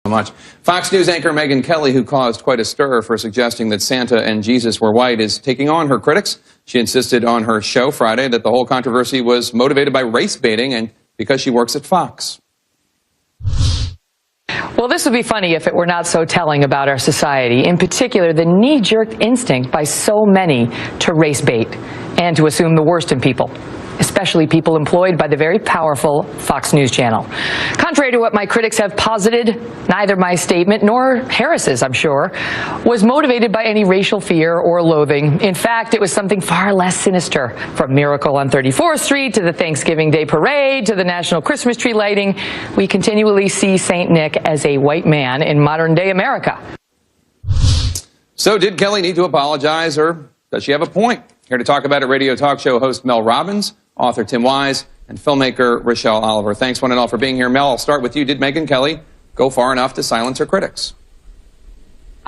Much. Fox News anchor Megyn Kelly, who caused quite a stir for suggesting that Santa and Jesus were white, is taking on her critics. She insisted on her show Friday that the whole controversy was motivated by race baiting and because she works at Fox. Well, this would be funny if it were not so telling about our society, in particular the knee-jerk instinct by so many to race bait and to assume the worst in people, especially people employed by the very powerful Fox News channel. Contrary to what my critics have posited, neither my statement nor Harris's, I'm sure, was motivated by any racial fear or loathing. In fact, it was something far less sinister. From Miracle on 34th Street to the Thanksgiving Day Parade to the National Christmas Tree lighting, we continually see St. Nick as a white man in modern-day America. So did Kelly need to apologize, or does she have a point? Here to talk about it, radio talk show host Mel Robbins, author Tim Wise, and filmmaker Rochelle Oliver. Thanks one and all for being here. Mel, I'll start with you. Did Megyn Kelly go far enough to silence her critics?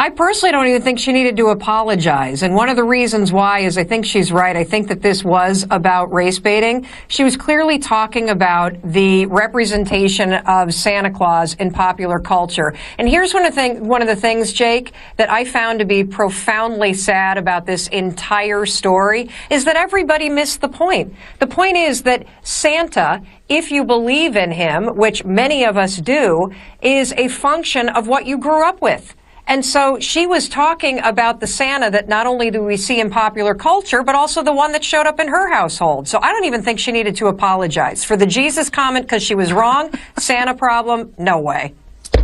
I personally don't even think she needed to apologize. And one of the reasons why is I think she's right. I think that this was about race baiting. She was clearly talking about the representation of Santa Claus in popular culture. And here's one of the things, Jake, that I found to be profoundly sad about this entire story is that everybody missed the point. The point is that Santa, if you believe in him, which many of us do, is a function of what you grew up with. And so she was talking about the Santa that not only do we see in popular culture, but also the one that showed up in her household. So I don't even think she needed to apologize. For the Jesus comment, because she was wrong, Santa problem, no way.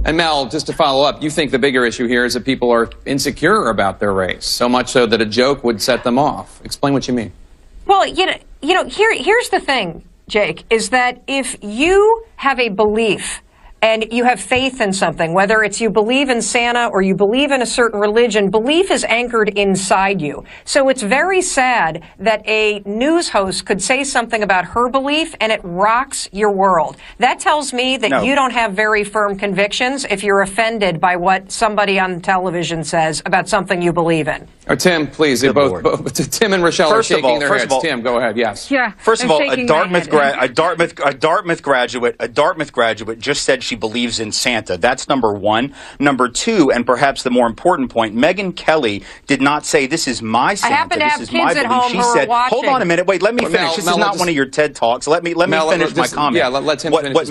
And Mel, just to follow up, you think the bigger issue here is that people are insecure about their race, so much so that a joke would set them off. Explain what you mean. Well, here's the thing, Jake, is that if you have a belief and you have faith in something, whether it's you believe in Santa or you believe in a certain religion, belief is anchored inside you. So it's very sad that a news host could say something about her belief and it rocks your world. That tells me that you don't have very firm convictions if you're offended by what somebody on television says about something you believe in. Tim, please. Both Tim and Rochelle are shaking their heads. Tim, go ahead. Yes. Yeah. First of all, a Dartmouth graduate just said she believes in Santa. That's number one. Number two, and perhaps the more important point, Megyn Kelly did not say, this is my Santa. I happen to have kids at home she who are said, watching. hold on a minute, wait, let me finish. This is not one of your TED Talks. Let me finish my comment. Yeah, let Tim finish what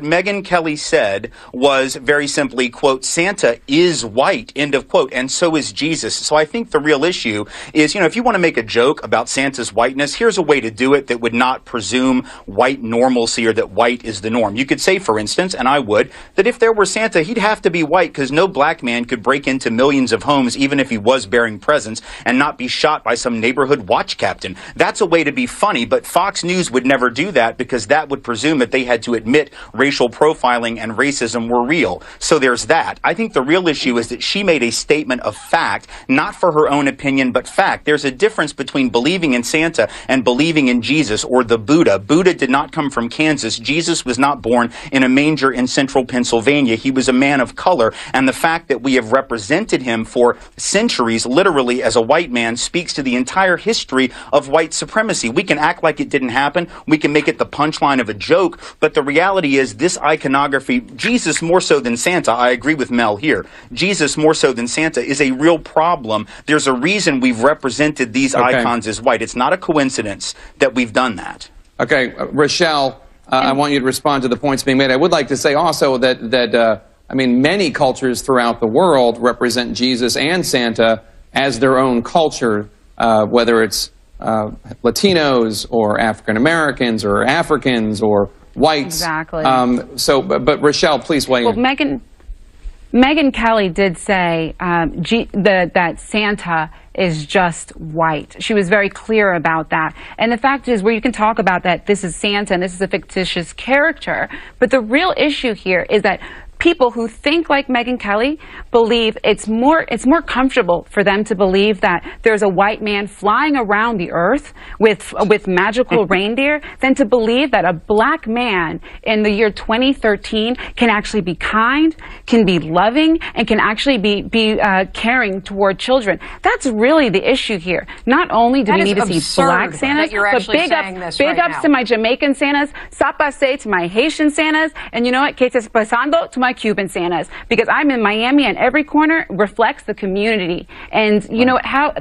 Megyn Kelly said was very simply, quote, Santa is white, end of quote, and so is Jesus. So I think the real issue is, if you want to make a joke about Santa's whiteness, here's a way to do it that would not presume white normalcy or that white is the norm. You could say, for instance, and I would, that if there were Santa, he'd have to be white because no black man could break into millions of homes even if he was bearing presents and not be shot by some neighborhood watch captain. That's a way to be funny, but Fox News would never do that because that would presume that they had to admit racial profiling and racism were real. So there's that. I think the real issue is that she made a statement of fact, not for her own opinion, but fact. There's a difference between believing in Santa and believing in Jesus or the Buddha. Buddha did not come from Kansas. Jesus was not born in a manger in central Pennsylvania. He was a man of color, and the fact that we have represented him for centuries, literally as a white man, speaks to the entire history of white supremacy. We can act like it didn't happen. We can make it the punchline of a joke, but the reality is this iconography, Jesus more so than Santa, I agree with Mel here, Jesus more so than Santa is a real problem. There's a reason we've represented these icons as white. It's not a coincidence that we've done that. Okay, Rochelle, I want you to respond to the points being made. I would like to say also that many cultures throughout the world represent Jesus and Santa as their own culture, whether it's Latinos or African Americans or Africans or whites. Exactly. But Rochelle, please weigh in. Well, Megyn Kelly did say that Santa is just white. She was very clear about that. And the fact is, where you can talk about that this is Santa and this is a fictitious character, but the real issue here is that people who think like Megyn Kelly believe it's more comfortable for them to believe that there's a white man flying around the earth with magical reindeer than to believe that a black man in the year 2013 can actually be kind, can be loving, and can actually be caring toward children. That's really the issue here. Not only do we need to see black Santas, but big ups to my Jamaican Santas, sapase to my Haitian Santas, and you know what, que te pasando to my my Cuban Santas, because I'm in Miami and every corner reflects the community. And you know how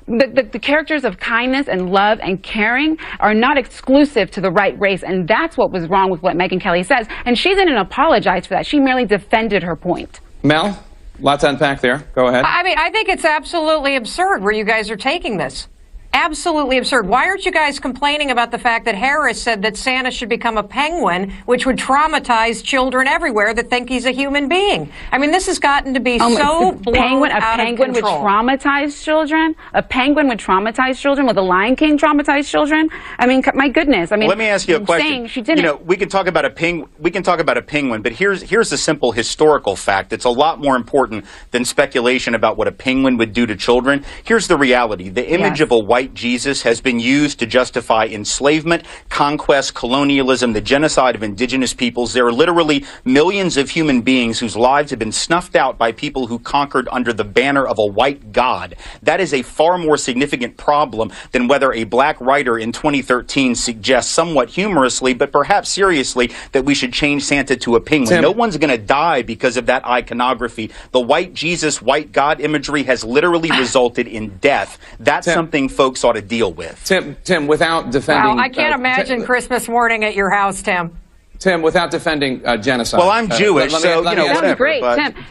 the characters of kindness and love and caring are not exclusive to the right race, and that's what was wrong with what Megyn Kelly says. And she didn't apologize for that. She merely defended her point. Mel, lots to unpack there. Go ahead. I mean, I think it's absolutely absurd where you guys are taking this. Absolutely absurd. Why aren't you guys complaining about the fact that Harris said that Santa should become a penguin, which would traumatize children everywhere that think he's a human being? I mean, this has gotten to be so blown out of control. A penguin would traumatize children? A penguin would traumatize children? Would the Lion King traumatize children? I mean, my goodness. I mean, let me ask you a question. She didn't. You know, we can talk about a penguin, but here's a simple historical fact that's a lot more important than speculation about what a penguin would do to children. Here's the reality. The image of a white Jesus has been used to justify enslavement, conquest, colonialism, the genocide of indigenous peoples. There are literally millions of human beings whose lives have been snuffed out by people who conquered under the banner of a white god. That is a far more significant problem than whether a black writer in 2013 suggests somewhat humorously, but perhaps seriously, that we should change Santa to a penguin. Tim, no one's going to die because of that iconography. The white Jesus, white God imagery has literally resulted in death. That's something folks ought to deal with. Tim, without defending... Wow, I can't imagine Christmas morning at your house, Tim. Tim, without defending genocide. Well, I'm Jewish, so, you know, whatever. Sounds great.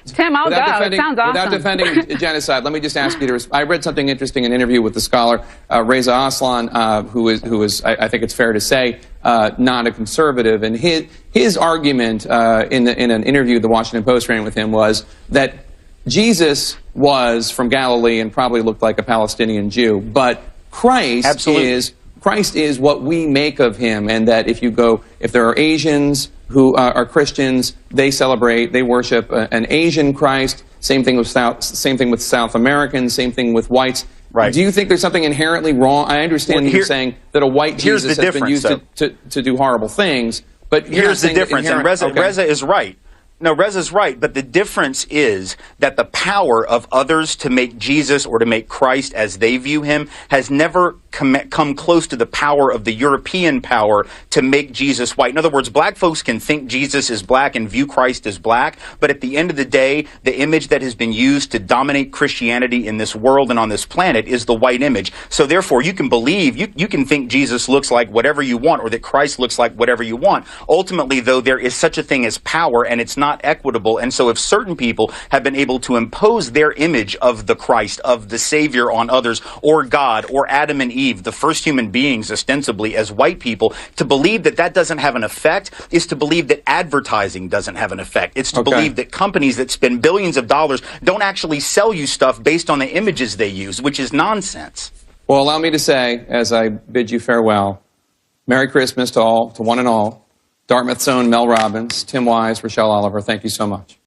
Tim, I'll go. It sounds awesome. Without defending genocide, let me just ask you to... I read something interesting in an interview with the scholar, Reza Aslan, who is, I think it's fair to say, not a conservative. And his argument in an interview the Washington Post ran with him was that Jesus was from Galilee and probably looked like a Palestinian Jew, but Christ is what we make of him, and that if there are Asians who are Christians, they celebrate, they worship an Asian Christ. Same thing with South Americans. Same thing with whites. Right. Do you think there's something inherently wrong? I understand you're saying that a white Jesus has been used to do horrible things, but here's the difference. And Reza is right. No, Reza's right, but the difference is that the power of others to make Jesus or to make Christ as they view him has never come close to the power of the European power to make Jesus white. In other words, black folks can think Jesus is black and view Christ as black, but at the end of the day, the image that has been used to dominate Christianity in this world and on this planet is the white image. So therefore, you can believe, you can think Jesus looks like whatever you want or that Christ looks like whatever you want. Ultimately, though, there is such a thing as power, and it's not equitable. And so if certain people have been able to impose their image of the Christ, of the Savior on others, or God, or Adam and Eve, the first human beings ostensibly as white people, to believe that that doesn't have an effect is to believe that advertising doesn't have an effect. It's to believe that companies that spend billions of dollars don't actually sell you stuff based on the images they use, which is nonsense. Well, allow me to say, as I bid you farewell, Merry Christmas to one and all. Dartmouth's own Mel Robbins, Tim Wise, Rochelle Oliver, thank you so much.